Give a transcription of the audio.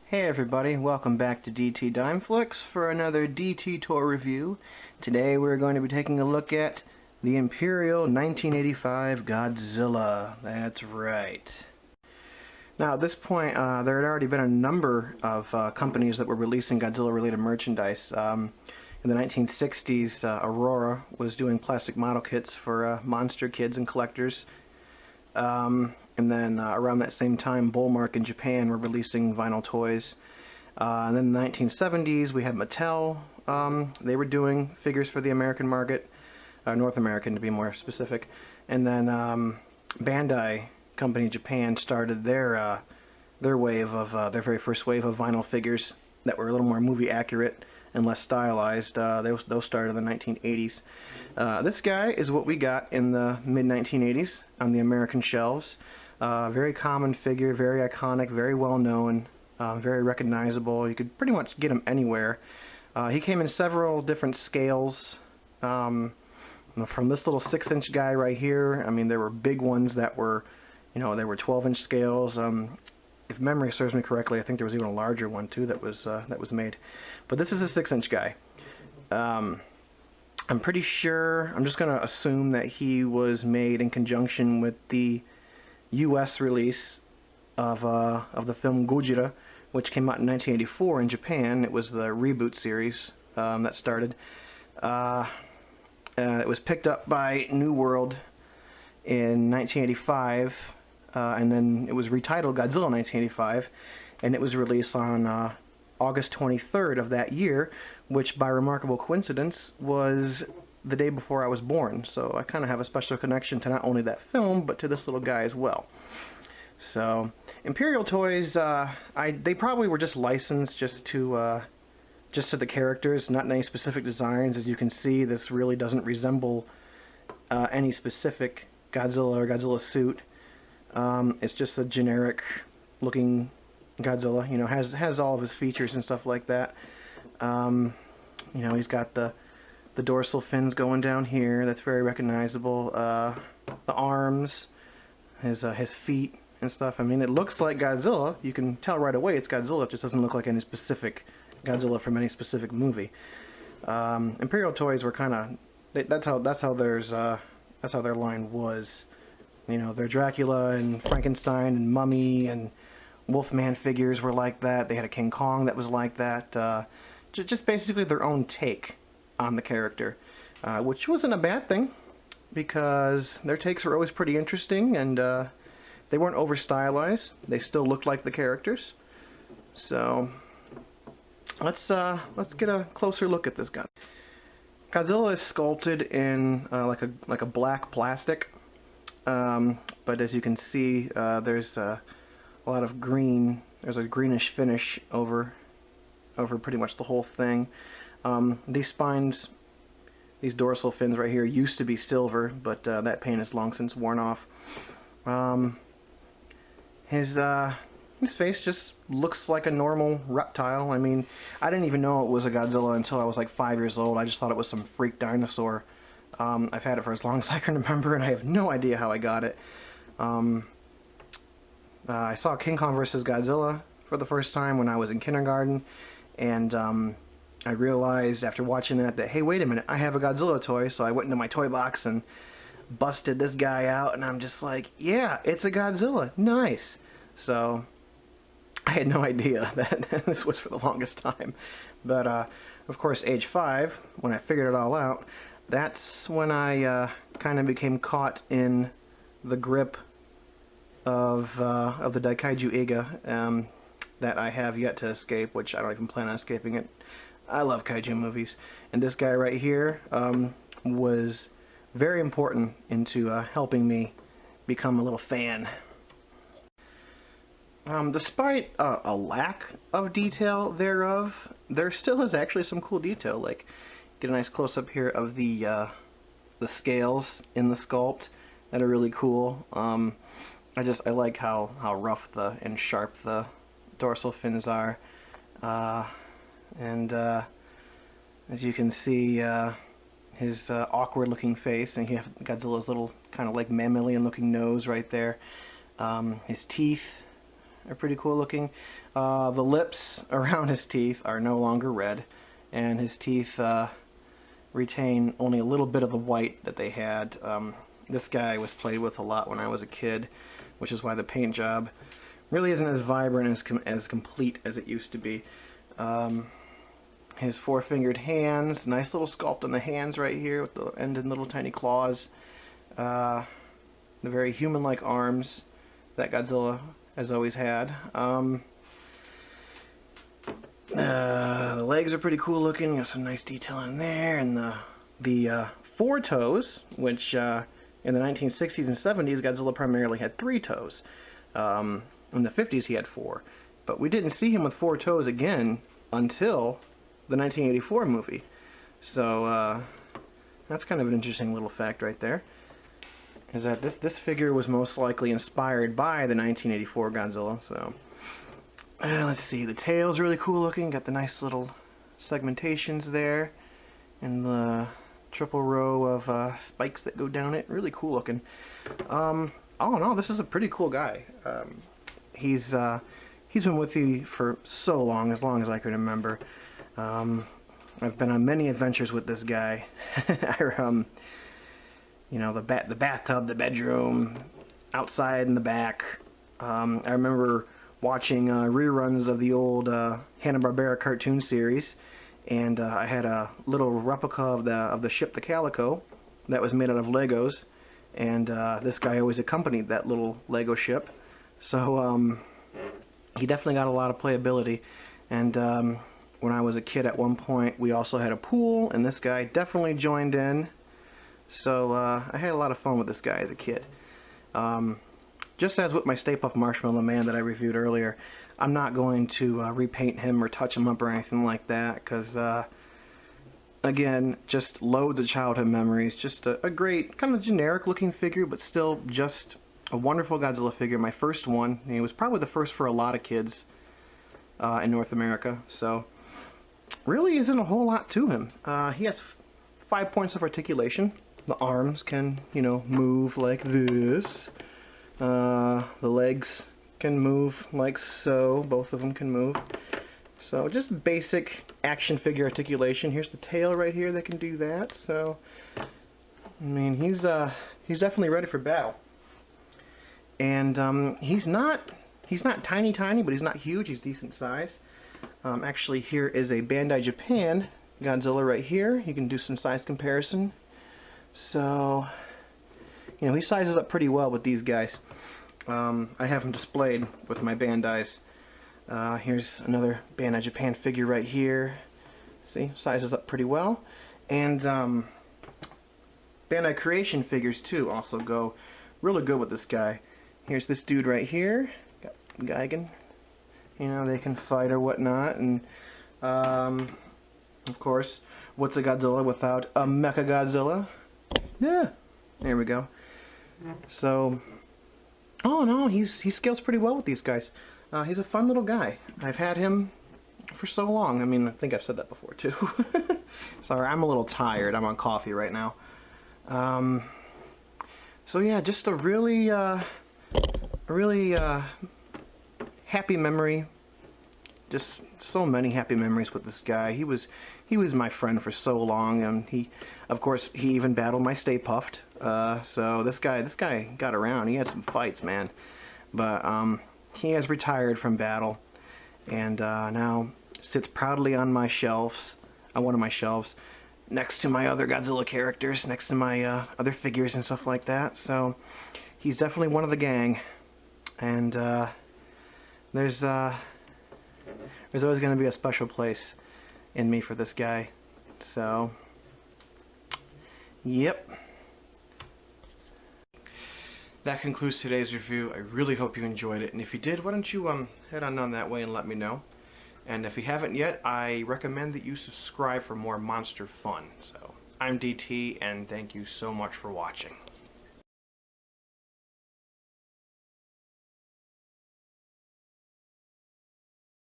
Hey everybody, welcome back to DT Dimeflix for another DT tour review. Today we're going to be taking a look at the Imperial 1985 Godzilla. That's right. Now at this point, there had already been a number of companies that were releasing Godzilla-related merchandise. In the 1960s, Aurora was doing plastic model kits for monster kids and collectors. And then around that same time, Bullmark in Japan were releasing vinyl toys. And then in the 1970s, we had Mattel. They were doing figures for the American market, North American to be more specific. And then Bandai Company Japan started their wave of their very first wave of vinyl figures that were a little more movie accurate and less stylized. Those started in the 1980s. This guy is what we got in the mid-1980s on the American shelves. Very common figure, very iconic, very well known, very recognizable. You could pretty much get him anywhere. He came in several different scales. From this little 6-inch guy right here, I mean, there were big ones that were, they were 12-inch scales. If memory serves me correctly, I think there was even a larger one too that was made. But this is a 6-inch guy. I'm pretty sure, I'm just going to assume that he was made in conjunction with the U.S. release of the film Godzilla, which came out in 1984 in Japan. It was the reboot series that started. It was picked up by New World in 1985, and then it was retitled Godzilla 1985, and it was released on August 23rd of that year, which by remarkable coincidence was the day before I was born. So I kind of have a special connection to not only that film, but to this little guy as well. So Imperial Toys, they probably were just licensed just to the characters, not any specific designs. As you can see, this really doesn't resemble any specific Godzilla or Godzilla suit. It's just a generic looking Godzilla, has all of his features and stuff like that. He's got the dorsal fins going down here. That's very recognizable. The arms, his feet and stuff. I mean, it looks like Godzilla. You can tell right away it's Godzilla. It just doesn't look like any specific Godzilla from any specific movie. Imperial Toys were kind of that's how their line was. Their Dracula and Frankenstein and Mummy and Wolfman figures were like that. They had a King Kong that was like that. Just basically their own take on the character, which wasn't a bad thing because their takes were always pretty interesting, and they weren't over stylized. They still looked like the characters. So let's get a closer look at this guy. Godzilla is sculpted in like a black plastic, but as you can see, there's a lot of green. There's a greenish finish over pretty much the whole thing. These spines, these dorsal fins right here, used to be silver, but that paint is long since worn off. His face just looks like a normal reptile. I mean, I didn't even know it was a Godzilla until I was like 5 years old. I just thought it was some freak dinosaur. I've had it for as long as I can remember, and I have no idea how I got it. I saw King Kong vs. Godzilla for the first time when I was in kindergarten, and I realized after watching that hey, wait a minute, I have a Godzilla toy. So I went into my toy box and busted this guy out, and I'm just like, yeah, it's a Godzilla, nice. So I had no idea that this was for the longest time. But of course, age 5, when I figured it all out, that's when I kind of became caught in the grip of the Daikaiju Eiga that I have yet to escape, which I don't even plan on escaping it. I love kaiju movies, and this guy right here was very important into helping me become a little fan. Despite a lack of detail thereof, there still is actually some cool detail. Like, get a nice close-up here of the scales in the sculpt that are really cool. I like how rough and sharp the dorsal fins are, and as you can see, his awkward-looking face, and you have Godzilla's little kind of like mammalian-looking nose right there. His teeth are pretty cool looking. The lips around his teeth are no longer red, and his teeth retain only a little bit of the white that they had. This guy was played with a lot when I was a kid, which is why the paint job really isn't as vibrant as complete as it used to be. His four-fingered hands, nice little sculpt on the hands right here with the end and little tiny claws. The very human-like arms that Godzilla has always had. The legs are pretty cool looking. Got some nice detail in there, and the four toes, which in the 1960s and 70s, Godzilla primarily had 3 toes. In the 50s, he had 4. But we didn't see him with 4 toes again until the 1984 movie. So that's kind of an interesting little fact right there. Is that this figure was most likely inspired by the 1984 Godzilla. So let's see, the tail's really cool looking. Got the nice little segmentations there, and the triple row of spikes that go down it. Really cool looking. All in all, this is a pretty cool guy. He's been with you for so long as I can remember. I've been on many adventures with this guy. You know, the bathtub, the bedroom, outside in the back. I remember watching reruns of the old Hanna-Barbera cartoon series, and I had a little replica of the ship, the Calico, that was made out of Legos, and this guy always accompanied that little Lego ship. So he definitely got a lot of playability. And when I was a kid at one point, we also had a pool, and this guy definitely joined in. So I had a lot of fun with this guy as a kid. Just as with my Stay Puft Marshmallow Man that I reviewed earlier, I'm not going to repaint him or touch him up or anything like that, because again, just loads of childhood memories. Just a great, kind of generic looking figure, but still just a wonderful Godzilla figure. My first one. He was probably the first for a lot of kids in North America. So really isn't a whole lot to him. He has 5 points of articulation. The arms can, you know, move like this. The legs can move like so. Both of them can move. So just basic action figure articulation. Here's the tail right here that can do that. So I mean, he's definitely ready for battle. And he's not tiny, but he's not huge. He's decent size. Actually, here is a Bandai Japan Godzilla right here. You can do some size comparison. So, you know, he sizes up pretty well with these guys. I have them displayed with my Bandais. Here's another Bandai Japan figure right here. See, sizes up pretty well. And Bandai Creation figures too also go really good with this guy. Here's this dude right here. Got Gigan. You know, they can fight or whatnot. And of course, what's a Godzilla without a Mecha Godzilla? Yeah, there we go. So, all in all, he scales pretty well with these guys. He's a fun little guy. I've had him for so long. I mean, I think I've said that before too. Sorry, I'm a little tired. I'm on coffee right now. So yeah, just a really happy memory. Just so many happy memories with this guy. He was my friend for so long, and he even battled my Stay Puft. So this guy got around. He had some fights, man. But he has retired from battle, and now sits proudly on my shelves, on one of my shelves, next to my other Godzilla characters, next to my other figures and stuff like that. So he's definitely one of the gang, and there's always going to be a special place in me for this guy. So, yep. That concludes today's review. I really hope you enjoyed it, and if you did, why don't you head on down that way and let me know. And if you haven't yet, I recommend that you subscribe for more monster fun. So, I'm DT, and thank you so much for watching.